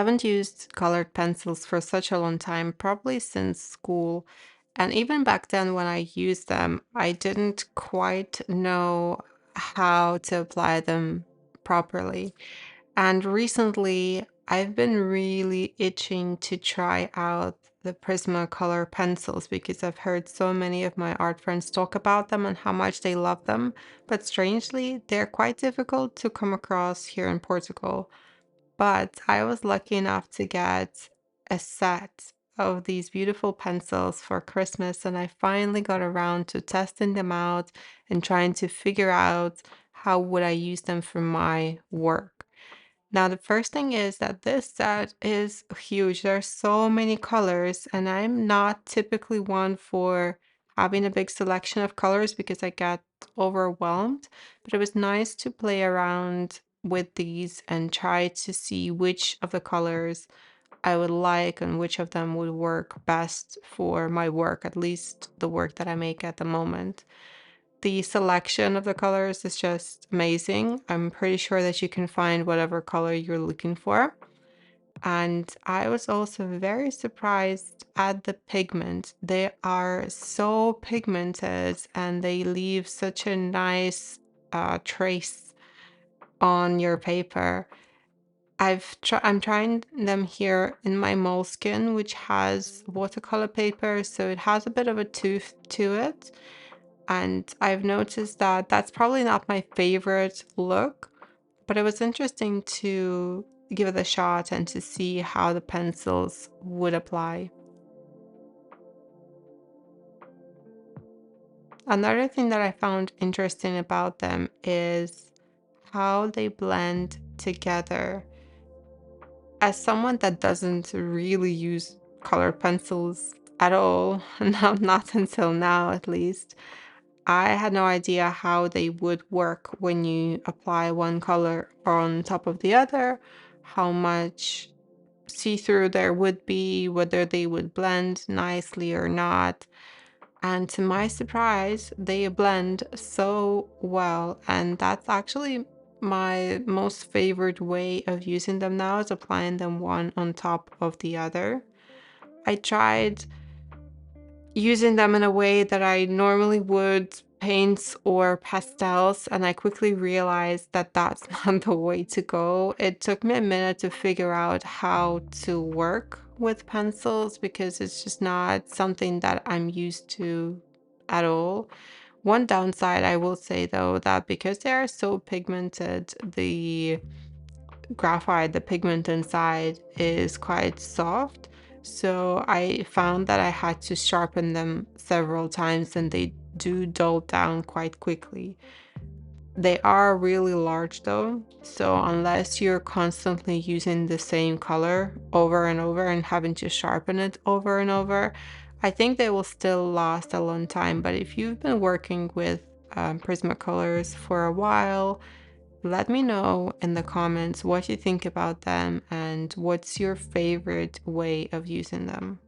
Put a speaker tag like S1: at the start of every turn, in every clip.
S1: haven't used colored pencils for such a long time, probably since school. And even back then, when I used them, I didn't quite know how to apply them properly. And recently, I've been really itching to try out the Prismacolor pencils because I've heard so many of my art friends talk about them and how much they love them. But strangely, they're quite difficult to come across here in Portugal. But I was lucky enough to get a set of these beautiful pencils for Christmas, and I finally got around to testing them out and trying to figure out how would I use them for my work. Now, the first thing is that this set is huge. There are so many colors, and I'm not typically one for having a big selection of colors because I get overwhelmed. But it was nice to play around with these and try to see which of the colors I would like and which of them would work best for my work, at least the work that I make at the moment. The selection of the colors is just amazing. I'm pretty sure that you can find whatever color you're looking for. And I was also very surprised at the pigment. They are so pigmented and they leave such a nice trace on your paper. I'm trying them here in my moleskin, which has watercolor paper, so it has a bit of a tooth to it. And I've noticed that that's probably not my favorite look, but it was interesting to give it a shot and to see how the pencils would apply. Another thing that I found interesting about them is how they blend together. As someone that doesn't really use colored pencils at all, not until now at least, I had no idea how they would work when you apply one color on top of the other, how much see-through there would be, whether they would blend nicely or not. And to my surprise, they blend so well. And that's actually my most favorite way of using them now is applying them one on top of the other. I tried using them in a way that I normally would paints or pastels, and I quickly realized that that's not the way to go. It took me a minute to figure out how to work with pencils because it's just not something that I'm used to at all. One downside I will say though that because they are so pigmented, the graphite, the pigment inside is quite soft. So I found that I had to sharpen them several times and they do dull down quite quickly. They are really large though, so unless you're constantly using the same color over and over and having to sharpen it over and over, I think they will still last a long time. But if you've been working with Prismacolors for a while, let me know in the comments what you think about them and what's your favorite way of using them.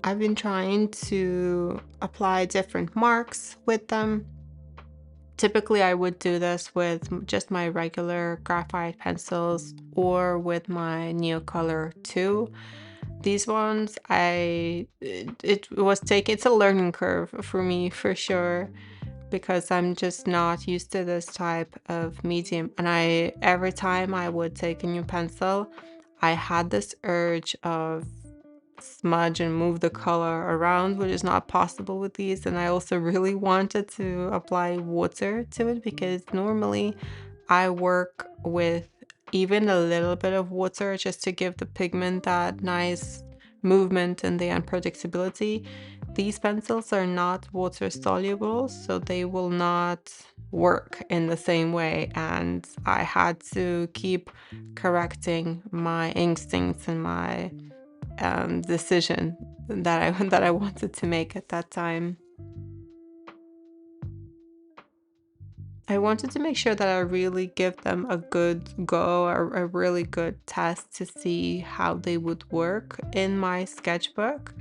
S1: I've been trying to apply different marks with them. Typically, I would do this with just my regular graphite pencils or with my Neocolor 2. These ones, it was taking, it's a learning curve for me for sure, because I'm just not used to this type of medium. And every time I would take a new pencil, I had this urge of smudge and move the color around, which is not possible with these. And I also really wanted to apply water to it because normally I work with even a little bit of water just to give the pigment that nice movement and the unpredictability. These pencils are not water soluble, so they will not work in the same way. And I had to keep correcting my instincts and my decision that I that I wanted to make at that time. I wanted to make sure that I really give them a good go, a really good test to see how they would work in my sketchbook.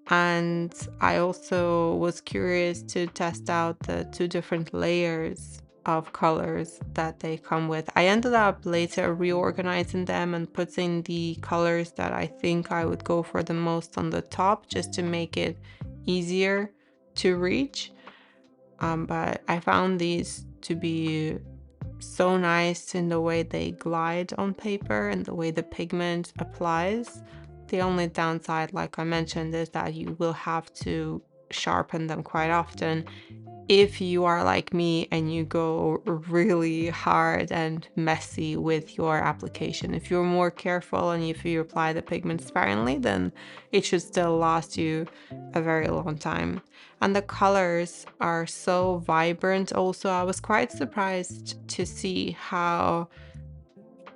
S1: And I also was curious to test out the two different layers of colors that they come with. I ended up later reorganizing them and putting the colors that I think I would go for the most on the top just to make it easier to reach. But I found these to be so nice in the way they glide on paper and the way the pigment applies. The only downside, like I mentioned, is that you will have to sharpen them quite often if you are like me and you go really hard and messy with your application. If you're more careful and if you apply the pigment sparingly, then it should still last you a very long time. And the colors are so vibrant also. I was quite surprised to see how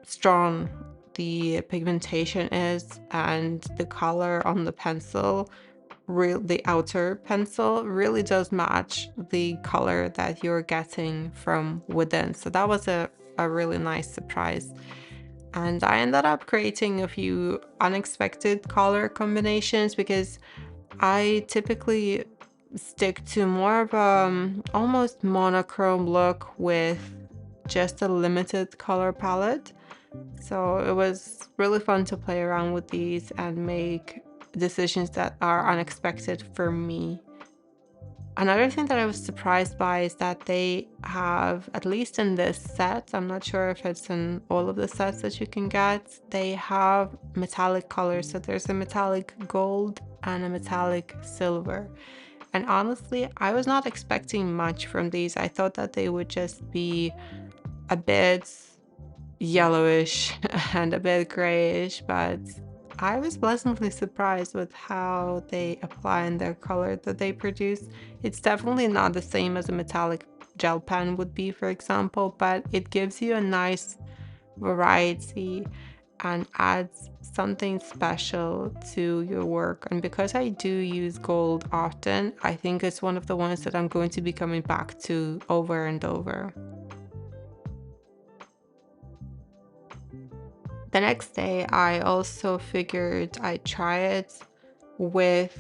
S1: strong the pigmentation is, and the color on the pencil, the outer pencil really does match the color that you're getting from within. So that was a really nice surprise. And I ended up creating a few unexpected color combinations because I typically stick to more of almost monochrome look with just a limited color palette. So it was really fun to play around with these and make decisions that are unexpected for me. Another thing that I was surprised by is that they have, at least in this set, I'm not sure if it's in all of the sets that you can get, they have metallic colors. So there's a metallic gold and a metallic silver. And honestly, I was not expecting much from these. I thought that they would just be a bit yellowish and a bit grayish, but I was pleasantly surprised with how they apply and their color that they produce. It's definitely not the same as a metallic gel pen would be, for example, but it gives you a nice variety and adds something special to your work. And because I do use gold often, I think it's one of the ones that I'm going to be coming back to over and over. The next day, I also figured I'd try it with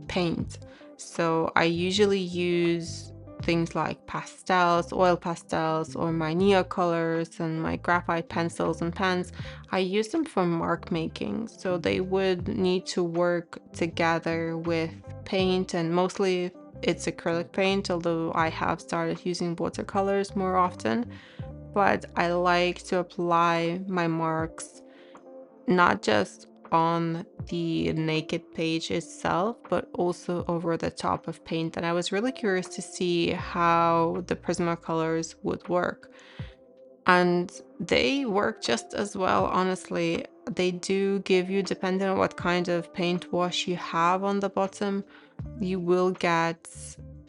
S1: paint. So I usually use things like pastels, oil pastels, or my Neocolors and my graphite pencils and pens. I use them for mark making, so they would need to work together with paint, and mostly it's acrylic paint, although I have started using watercolors more often. But I like to apply my marks not just on the naked page itself, but also over the top of paint. And I was really curious to see how the Prismacolors would work. And they work just as well, honestly. They do give you, depending on what kind of paint wash you have on the bottom, you will get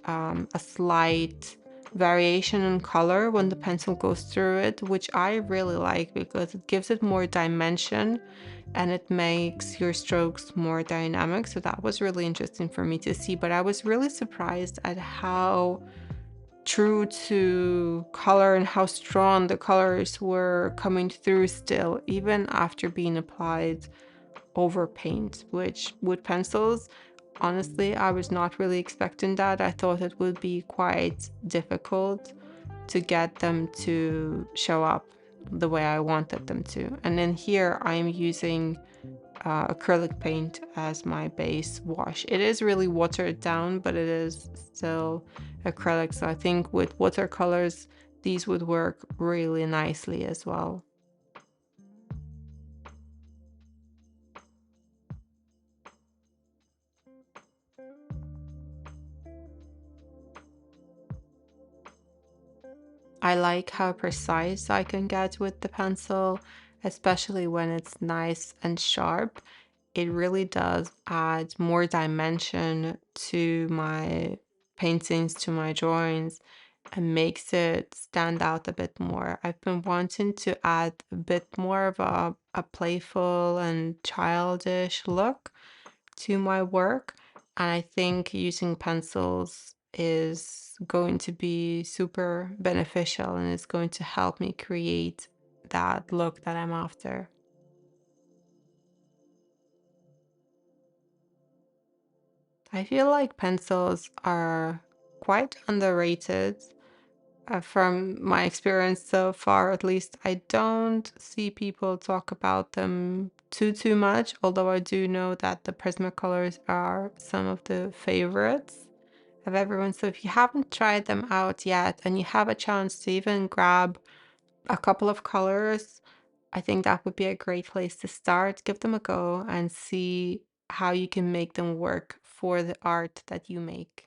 S1: a slight variation in color when the pencil goes through it, which I really like because it gives it more dimension and it makes your strokes more dynamic. So that was really interesting for me to see, but I was really surprised at how true to color and how strong the colors were coming through still, even after being applied over paint, which with pencils, honestly, I was not really expecting that. I thought it would be quite difficult to get them to show up the way I wanted them to. And then here I'm using acrylic paint as my base wash. It is really watered down, but it is still acrylic. So I think with watercolors, these would work really nicely as well. I like how precise I can get with the pencil, especially when it's nice and sharp. It really does add more dimension to my paintings, to my drawings, and makes it stand out a bit more. I've been wanting to add a bit more of a playful and childish look to my work. And I think using pencils is going to be super beneficial and it's going to help me create that look that I'm after. I feel like pencils are quite underrated From my experience so far, at least, I don't see people talk about them too much, although I do know that the Prismacolors are some of the favorites of everyone. So if you haven't tried them out yet and you have a chance to even grab a couple of colors, I think that would be a great place to start. Give them a go and see how you can make them work for the art that you make.